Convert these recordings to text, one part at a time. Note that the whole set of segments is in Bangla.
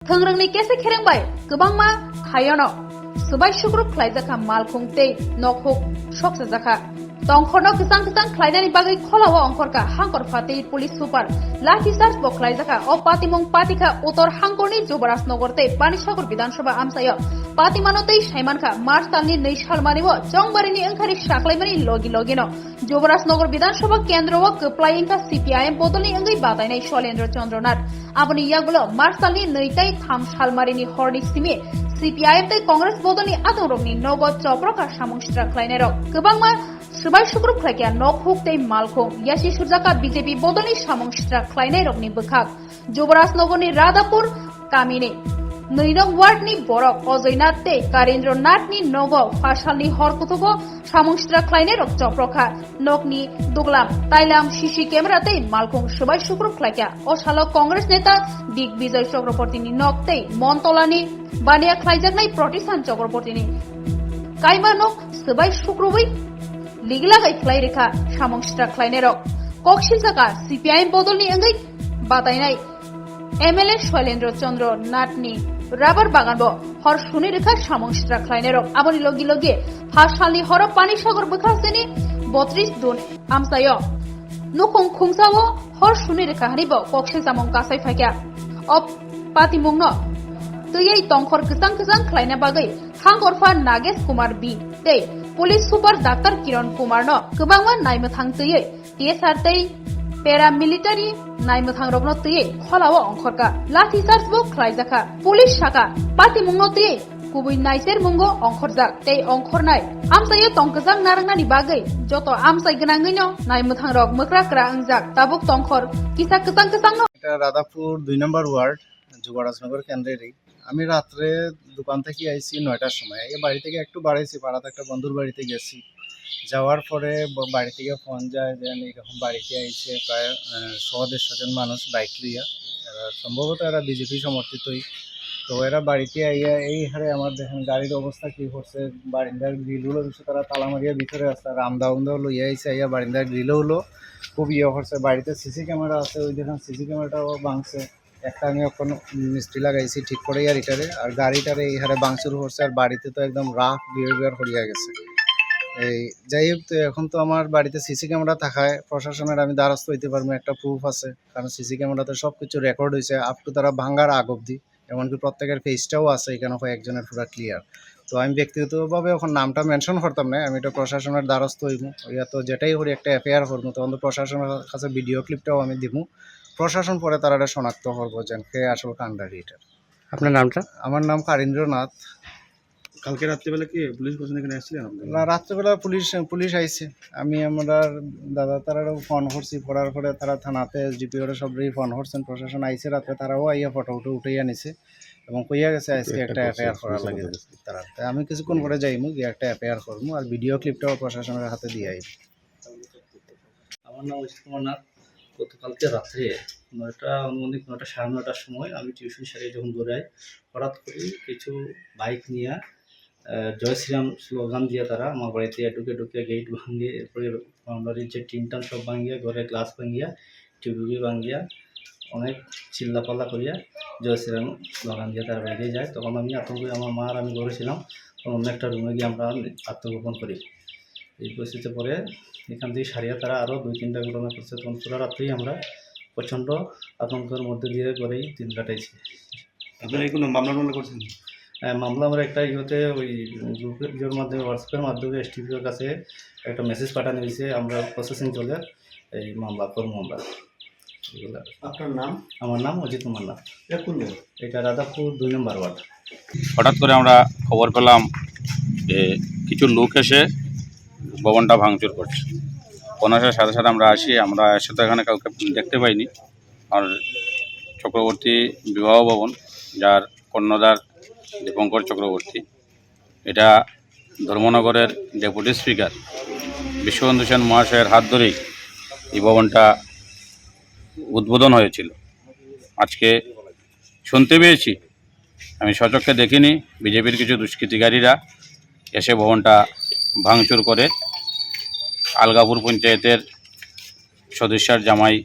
थोंग्रोंनि केसे खेरेंबाय गोबांमा थायोनो सुबाय सुग्रुप ख्लायजाखा मालखुंते नखुक सकजाखा तंखरनो गोजां गोजां ख्लायनायनि बागै खलावा अंखरका हांकर फाते पुलिस सुपार लाठी चार्ज बख्लायजाखा अ पातिमुं पातिखा उत्तर हांकरनि जुबराजनगरते पानिसागर विधानसभा आमसायो पातिमानोते साइमानखा मार्च दाननि 2 सालमानिबो जंबारिनि ओंखारि साख्लायमानि लगी लगिनो जुबराजनगर विधानसभा केन्द्रआव गोप्लायिंका सीपीआईएम बदलनि ओंगै बादायनाय शैलेन्द्र चंद्रनाथ आबनि यागुलो मार्च दाननि 2 3 सालमारिनि हरनि सिमि सीपीआईएम तै कांग्रेस बदलनि आतंरगनि नगद चप्रका सामुंस्ट्रा ख्लायनायरक गोबांमा सुबाय सुग्रुप ख्लायकिया नखुक तै मालखुं यासि सुरजाका बीजेपी बदलनि सामुंस्ट्रा ख्लायनायरकनि बोखाक जुबराजनगरनि राधापुर कामिनि 2 नं वार्डनि बरक अजयनाथ तै कारेन्द्रनाथनि नगौ फासालनि हरकुथुको सामुंस्ट्रा ख्लायनायरक चप्रखा नकनि दुगलाम ताइलाम सीसी कैमरा तै मालखुं सुबाय सुग्रुप ख्लायकिया असालो कांग्रेस नेता दिग्विजय चक्रवर्तीनि नक तै मनतलानि बानिया ख्लायजानाय प्रतिष्ठान चक्रवर्तीनि काइमा नक सुबाय सुग्रुबै लिगलागै ख्लायरेखा सामुंस्ट्रा ख्लायनायरक कक्सिलजाका सीपीआईएम बदलनि ओंगै बादायनाय एमएलए शैलेन्द्र चंद्र नाथनि राबार बागानबो हर सुनि रेखा सामुंस्ट्रा ख्लायनायरक आबनि लगी लगी फासालनि हर पानिसागर बोखासेनि 32 दुन आमसायो नुखुं खुंसावो हर सुनि रेखा हानिबो कक्सिल जामुं कासाय फायकिया अब पातिमुंनो तैयै तंखर गोजां गोजां ख्लायना बागै हांगरफा नागेश कुमार बी तै पुलिस सुपार डाक्टर किरण कुमार न गोबांमा नायमोथां तैयै टीएसआर तै पैरामिलिटारी नायमोथां रगनो तैयै खलाव अंखरका लाठी चार्ज बो ख्लायजाखा पुलिस शाखा पातिमुंनो तैयै गुबै नायसेर मुंगो अंखरजाक तै अंखरनाय आमसायो तंगजां नारंनानि बागै जतो आमसाय गोनाङैनो नायमोथां रग मोक्राक्रा अंजाक ताबुक तंखर किसा गोजां गोजां এটা রাধাপুর 2 নম্বর ওয়ার্ড যুবরাজনগর কেন্দ্রেরই আমি রাত্রে দোকান থেকে আইছি 9টার সময় এই বাড়ি থেকে একটু বাড়াইছি পাড়াতে একটা বন্ধুর বাড়িতে গেছি যাওয়ার পরে বাড়ি থেকে ফোন যায় যে এরকম বাড়িতে আইছে প্রায় 100-150 জন মানুষ বাইক লিয়া সম্ভবত এরা বিজেপি সমর্থিতই তো এরা বাড়িতে আইয়া এই হারে আমার দেখেন গাড়ির অবস্থা কি করছে বারিন্দার গ্রিলগুলো দিচ্ছে তারা তালা মারিয়া ভিতরে আসছে রামদা উমদাও লইয়া আইছে আইয়া বারিন্দার গ্রিলও হলো খুব ইয়ে করছে বাড়িতে সিসি ক্যামেরা আছে ওই দেখেন সিসি ক্যামেরাটাও ভাঙছে একটা আমি এখন মিস্ত্রি লাগাইছি ঠিক করে আর এটারে আর গাড়িটারে এই হারে ভাঙচুর করছে আর বাড়িতে তো একদম রাফ বিহেভিয়ার করিয়া গেছে এই যাই হোক তো এখন তো আমার বাড়িতে সিসি ক্যামেরা থাকায় প্রশাসনের আমি দ্বারস্থ হইতে পারবো একটা প্রুফ আছে কারণ সিসি ক্যামেরাতে সব কিছু রেকর্ড হয়েছে আপ টু তারা ভাঙার আগ অব্দি এমনকি প্রত্যেকের ফেসটাও আছে এখানে কয়েকজনের পুরো ক্লিয়ার তো আমি ব্যক্তিগতভাবে এখন নামটা মেনশন করতাম না আমি এটা প্রশাসনের দ্বারস্থ হইব ইয়া তো যেটাই করি একটা এফআইআর করবো তখন তো প্রশাসনের কাছে ভিডিও ক্লিপটাও আমি দিব প্রশাসন পরে তারা এটা শনাক্ত করবো যে কে আসল কাণ্ডারি এটা। আপনার নামটা? আমার নাম কারেন্দ্রনাথ। কালকে রাত্রিবেলা কি পুলিশ প্রশাসন এখানে আসছিলেন? রাত্রেবেলা পুলিশ আইছে আমি আমরা দাদা তারাও ফোন করছি করার পরে তারা থানাতে এসডিপি ওরা সবই ফোন করছেন প্রশাসন আইছে রাতে তারাও আইয়া ফটো উঠাইয়া নিছে এবং কইয়া গেছে আজকে একটা এফআইআর করার লাগে তারা আমি কিছুক্ষণ পরে যাইমু গিয়ে একটা এফআইআর করবো আর ভিডিও ক্লিপটাও প্রশাসনের হাতে দিয়ে আইব। আমার নাম অজিত কুমার নাথ। গতকালকে রাত্রে 9টা অনুমানিক 9টা 9:30টার সময় আমি টিউশন সেরে যখন দৌড়াই হঠাৎ করে কিছু বাইক নিয়ে জয় শ্রীরাম স্লোগান দিয়ে তারা আমার বাড়িতে ঢুকে গেট ভাঙিয়ে এরপরে বাউন্ডারির যে টিনটান সব ভাঙিয়ে ঘরে গ্লাস ভাঙিয়া টিভি ভাঙিয়া অনেক চিল্লাপাল্লা করিয়া জয় শ্রীরাম স্লোগান দিয়ে তারা বেরিয়ে যায়। তখন আমি আতঙ্কে আমার মা আর আমি ঘরেছিলাম তখন অন্য একটা রুমে গিয়ে আমরা আত্মগোপন করি। এই পরিস্থিতিতে পরে এখান থেকে সারিয়া তারা আরও 2-3টা ঘটনা করছে তখন পুরো রাত্রেই আমরা প্রচণ্ড আতঙ্কের মধ্যে দিয়ে করেই দিন কাটাইছি। আপনারা কোনো মামলা করছেন? মামলা আমরা একটা ইয়েতে ওই গ্রুপের মাধ্যমে হোয়াটসঅ্যাপের মাধ্যমে এসটিপিওর কাছে একটা মেসেজ পাঠানো হয়েছে আমরা প্রসেসিং চলে এই মামলা করবো আমরা। আপনার নাম? আমার নাম অজিত কুমার নাথ। এটা রাধাপুর 2 নম্বর ওয়ার্ড। হঠাৎ করে আমরা খবর পেলাম যে কিছু লোক এসে ভবনটা ভাঙচুর করছে। পৌঁছার সাথে সাথে আমরা আসি, আমরা এসে তো এখানে কাউকে দেখতে পাইনি। আর চক্রবর্তী বিবাহ ভবন যার কর্ণধার দীপঙ্কর চক্রবর্তী, এটা ধর্মনগরের ডেপুটি স্পিকার বিশ্ববন্ধু সেন মহাশয়ের হাত ধরেই এই ভবনটা উদ্বোধন হয়েছিল। আজকে শুনতে পেয়েছি, আমি সচক্ষে দেখিনি, বিজেপির কিছু দুষ্কৃতিকারীরা এসে ভবনটা ভাঙচুর করে আলগাপুর পঞ্চায়েতের সদস্যার জামাই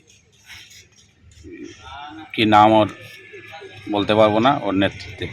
কি নাম ওর বলতে পারবো না ওর নেতৃত্বে।